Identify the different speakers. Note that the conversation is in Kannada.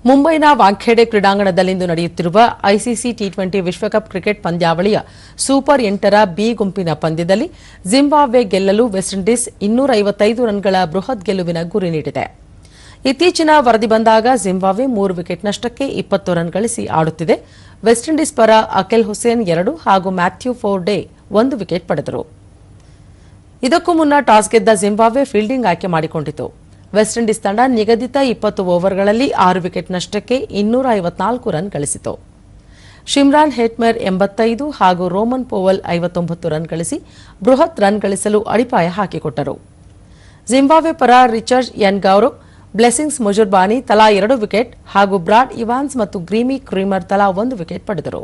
Speaker 1: ಮುಂಬೈನ ವಾಂಖೇಡೆ ಕ್ರೀಡಾಂಗಣದಲ್ಲಿಂದು ನಡೆಯುತ್ತಿರುವ ಐಸಿಸಿ ಟಿ20 ವಿಶ್ವಕಪ್ ಕ್ರಿಕೆಟ್ ಪಂದ್ಯಾವಳಿಯ ಸೂಪರ್ 8ರ ಬಿ ಗುಂಪಿನ ಪಂದ್ಯದಲ್ಲಿ ಜಿಂಬಾಬ್ವೆ ಗೆಲ್ಲಲು ವೆಸ್ಟ್ ಇಂಡೀಸ್ 255 ರನ್ಗಳ ಬೃಹತ್ ಗೆಲುವಿನ ಗುರಿ ನೀಡಿದೆ. ಇತ್ತೀಚಿನ ವರದಿ ಬಂದಾಗ ಜಿಂಬಾಬ್ವೆ 3 ವಿಕೆಟ್ ನಷ್ಟಕ್ಕೆ 20 ರನ್ ಗಳಿಸಿ ಆಡುತ್ತಿದೆ. ವೆಸ್ಟ್ ಇಂಡೀಸ್ ಪರ ಅಕೆಲ್ ಹುಸೇನ್ 2 ಹಾಗೂ ಮ್ಯಾಥ್ಯೂ ಫೋರ್ಡೆ 1 ವಿಕೆಟ್ ಪಡೆದರು. ಇದಕ್ಕೂ ಮುನ್ನ ಟಾಸ್ ಗೆದ್ದ ಜಿಂಬಾಬ್ವೆ ಫೀಲ್ಡಿಂಗ್ ಆಯ್ಕೆ ಮಾಡಿಕೊಂಡಿತು. ವೆಸ್ಟ್ ಇಂಡೀಸ್ ತಂಡ ನಿಗದಿತ 20 ಓವರ್ಗಳಲ್ಲಿ 6 ವಿಕೆಟ್ ನಷ್ಟಕ್ಕೆ 254 ರನ್ ಗಳಿಸಿತು. ಶಿಮ್ರಾನ್ ಹೆಟ್ಮೇರ್ 85 ಹಾಗೂ ರೋಮನ್ ಪೋವಲ್ 59 ರನ್ ಗಳಿಸಿ ಬೃಹತ್ ರನ್ ಗಳಿಸಲು ಅಡಿಪಾಯ ಹಾಕಿಕೊಟ್ಟರು. ಜಿಂಬಾಬ್ವೆ ಪರ ರಿಚರ್ಡ್ ಎನ್ ಗೌರವ್, ಬ್ಲೆಸಿಂಗ್ಸ್ ಮುಜುರ್ಬಾನಿ ತಲಾ 2 ವಿಕೆಟ್ ಹಾಗೂ ಬ್ರಾಡ್ ಇವಾನ್ಸ್ ಮತ್ತು ಗ್ರೀಮಿ ಕ್ರೀಮರ್ ತಲಾ 1 ವಿಕೆಟ್ ಪಡೆದರು.